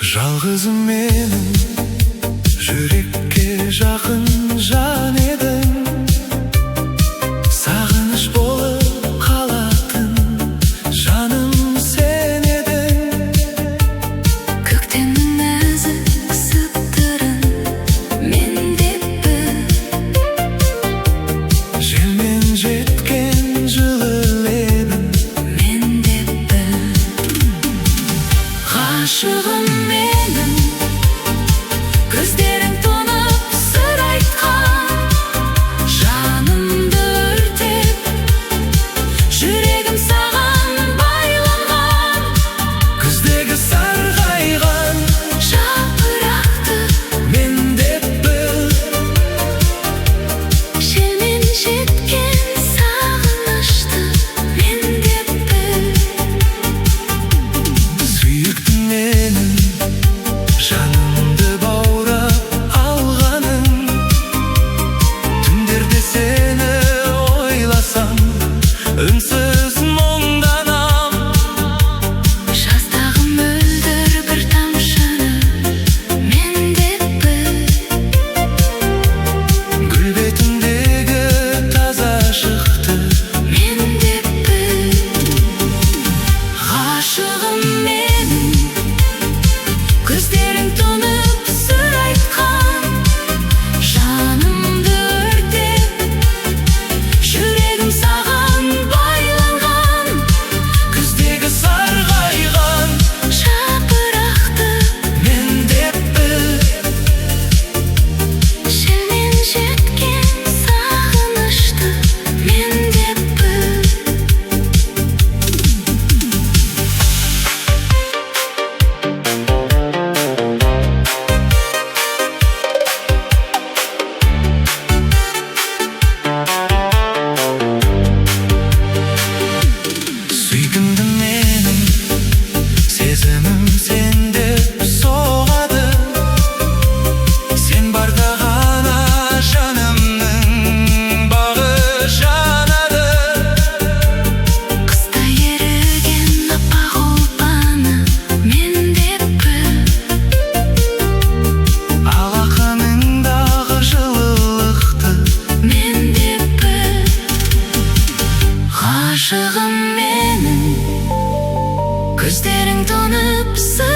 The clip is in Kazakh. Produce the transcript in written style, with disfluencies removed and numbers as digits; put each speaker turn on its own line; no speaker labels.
Жалғызым менің, жүрекке жақын жан едің. Сағыныш болып қалатын жаным сен едің.
Көктемнің нәзік сыбдырын мен деп біл.
Желмен жеткен жылы лебін
Мен деп біл. Ғашығым менің, көздерің тоңып сыр айтқан. Жанымды өртеп, жүрегім саған байланған.
күздегі сарғайған
Жапырақты
мен деп біл.
желмен жеткен сағынышты мен деп біл.
Сүйіктім менің, жанымды баурап алғаның. Түндерде сені ойласам, үнсіз мұңданам.
Жаздағы мөлдір бір тамшыны мен деп біл.
Гүл бетіндегі таза шықты
Мен деп біл. Ғашығым менің, көздерің тоңып сыр айтқан. Жанымды өртеп, жүрегім саған байланған.
күздегі сарғайған
Жапырақты
мен деп біл.
желмен жеткен сағынышты мен деп біл.
Сүйкімді менің, сезімім сен деп соғады. Сен барда ғана жанымның бағы жанады.
Қыста еріген аппақ ұлпаны мен деп біл.
Алақаныңдағы жылылықты
Мен деп біл. Ғашығым менің, көздерің тоңып сыр